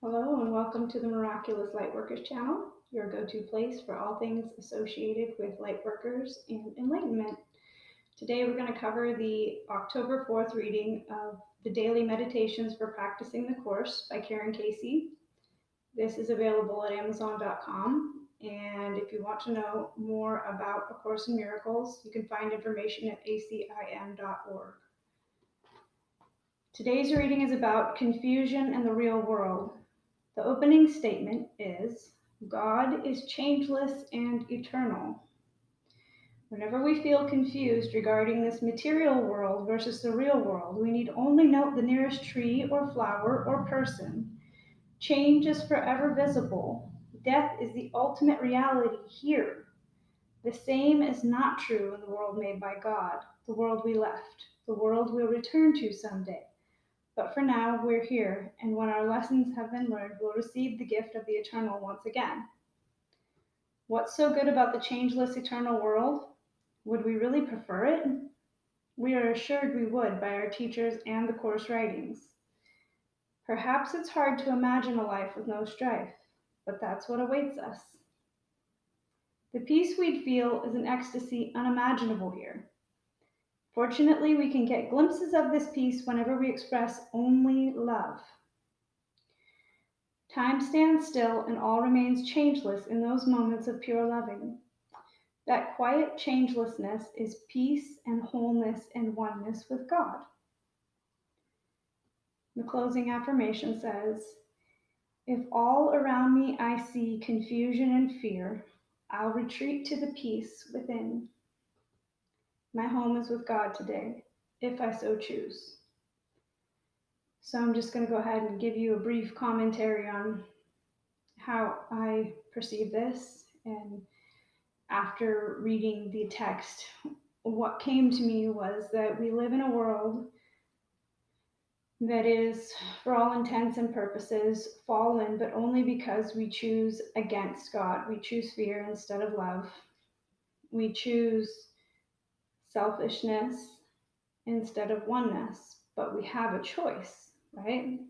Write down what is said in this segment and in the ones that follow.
Hello and welcome to the Miraculous Lightworkers channel, your go-to place for all things associated with Lightworkers and enlightenment. Today we're going to cover the October 4th reading of the Daily Meditations for Practicing the Course by Karen Casey. This is available at Amazon.com, and if you want to know more about A Course in Miracles, you can find information at ACIM.org. Today's reading is about confusion and the real world. The opening statement is, God is changeless and eternal. Whenever we feel confused regarding this material world versus the real world, we need only note the nearest tree or flower or person. Change is forever visible. Death is the ultimate reality here. The same is not true in the world made by God, the world we left, the world we'll return to someday. But for now, we're here, and when our lessons have been learned, we'll receive the gift of the eternal once again. What's so good about the changeless eternal world? Would we really prefer it? We are assured we would by our teachers and the Course writings. Perhaps it's hard to imagine a life with no strife, but that's what awaits us. The peace we'd feel is an ecstasy unimaginable here. Fortunately, we can get glimpses of this peace whenever we express only love. Time stands still and all remains changeless in those moments of pure loving. That quiet changelessness is peace and wholeness and oneness with God. The closing affirmation says, if all around me I see confusion and fear, I'll retreat to the peace within. My home is with God today, if I so choose. So I'm just going to go ahead and give you a brief commentary on how I perceive this. And after reading the text, what came to me was that we live in a world that is, for all intents and purposes, fallen, but only because we choose against God. We choose fear instead of love. We choose selfishness instead of oneness, but we have a choice, right?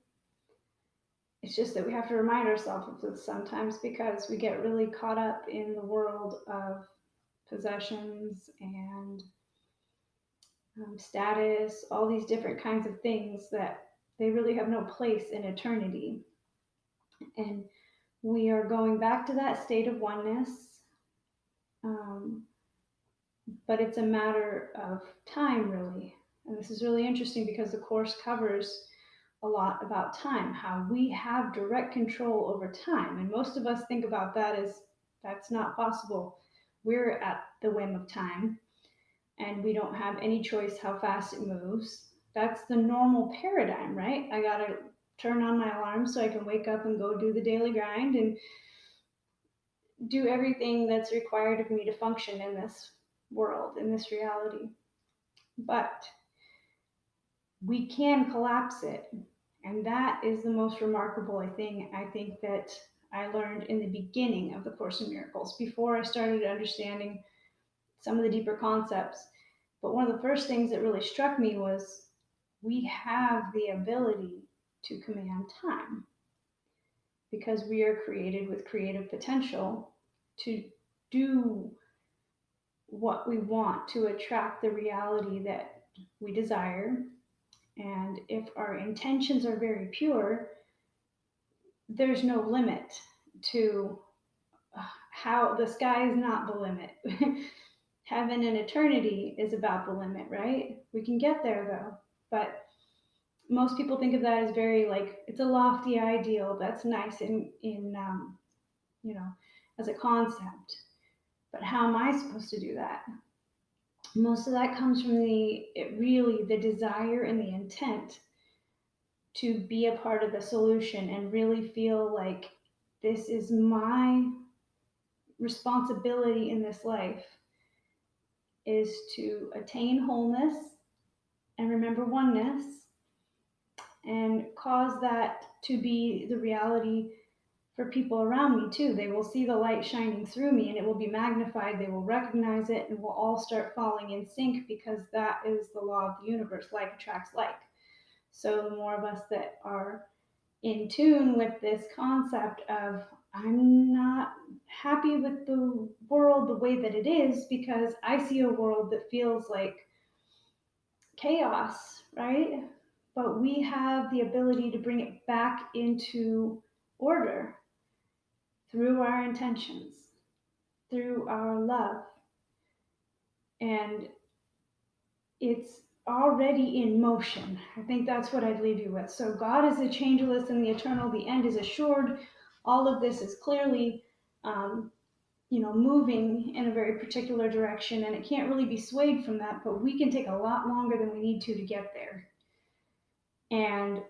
It's just that we have to remind ourselves of this sometimes because we get really caught up in the world of possessions and status, all these different kinds of things that they really have no place in eternity. And we are going back to that state of oneness, but it's a matter of time, really. And this is really interesting because the Course covers a lot about time, how we have direct control over time. And most of us think about that as that's not possible. We're at the whim of time, and we don't have any choice how fast it moves. That's the normal paradigm, right? I gotta turn on my alarm so I can wake up and go do the daily grind and do everything that's required of me to function in this world, in this reality. But we can collapse it. And that is the most remarkable thing I think that I learned in the beginning of the Course in Miracles, before I started understanding some of the deeper concepts. But one of the first things that really struck me was we have the ability to command time because we are created with creative potential to do what we want to attract the reality that we desire. And if our intentions are very pure, there's no limit to how the sky is not the limit. Heaven and eternity is about the limit, right? We can get there though, but most people think of that as very like it's a lofty ideal. That's nice in as a concept. But how am I supposed to do that? Most of that comes from the desire and the intent to be a part of the solution and really feel like this is my responsibility in this life is to attain wholeness and remember oneness and cause that to be the reality for people around me too. They will see the light shining through me and it will be magnified. They will recognize it and we'll all start falling in sync because that is the law of the universe. Like attracts like. So the more of us that are in tune with this concept of, I'm not happy with the world the way that it is because I see a world that feels like chaos, right? But we have the ability to bring it back into order through our intentions, through our love. And it's already in motion. I think that's what I'd leave you with. So God is the changeless and the eternal. The end is assured. All of this is clearly, moving in a very particular direction, and it can't really be swayed from that. But we can take a lot longer than we need to get there. And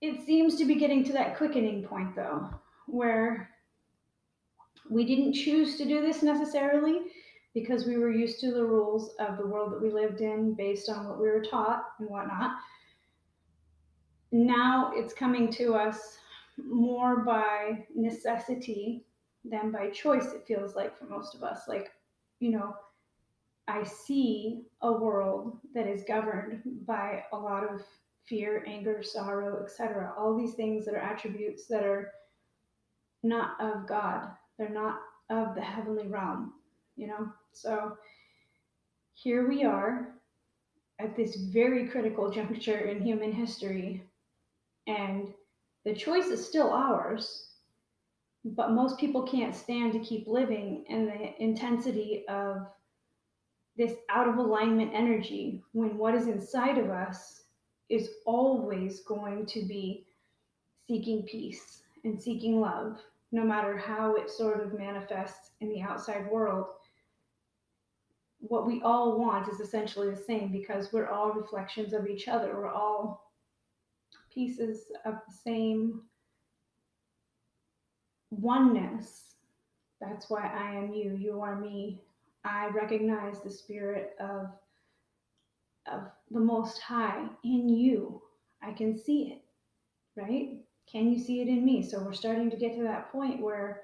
it seems to be getting to that quickening point, though, where we didn't choose to do this necessarily because we were used to the rules of the world that we lived in based on what we were taught and whatnot. Now it's coming to us more by necessity than by choice, it feels like, for most of us. Like, I see a world that is governed by a lot of fear, anger, sorrow, etc. All these things that are attributes that are not of God. They're not of the heavenly realm, So here we are at this very critical juncture in human history, and the choice is still ours, but most people can't stand to keep living in the intensity of this out of alignment energy when what is inside of us is always going to be seeking peace and seeking love, no matter how it sort of manifests in the outside world. What we all want is essentially the same because we're all reflections of each other. We're all pieces of the same oneness. That's why I am you, you are me. I recognize the spirit of the Most High in you. I can see it, right? Can you see it in me? So we're starting to get to that point where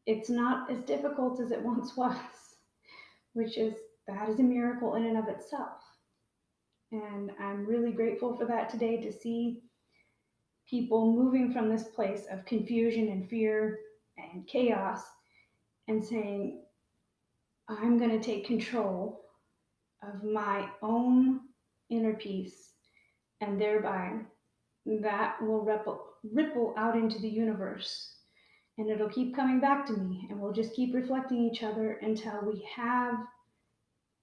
it's not as difficult as it once was, which is, that is a miracle in and of itself. And I'm really grateful for that today, to see people moving from this place of confusion and fear and chaos and saying, I'm going to take control of my own inner peace, and thereby that will ripple out into the universe, and it'll keep coming back to me, and we'll just keep reflecting each other until we have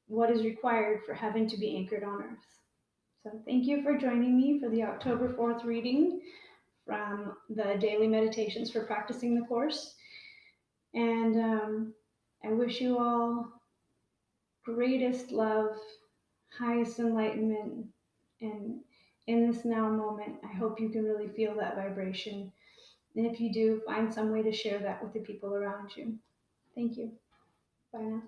what is required for heaven to be anchored on earth. So thank you for joining me for the October 4th reading from the Daily Meditations for Practicing the Course. And I wish you all greatest love, highest enlightenment, and in this now moment, I hope you can really feel that vibration. And if you do, find some way to share that with the people around you. Thank you. Bye now.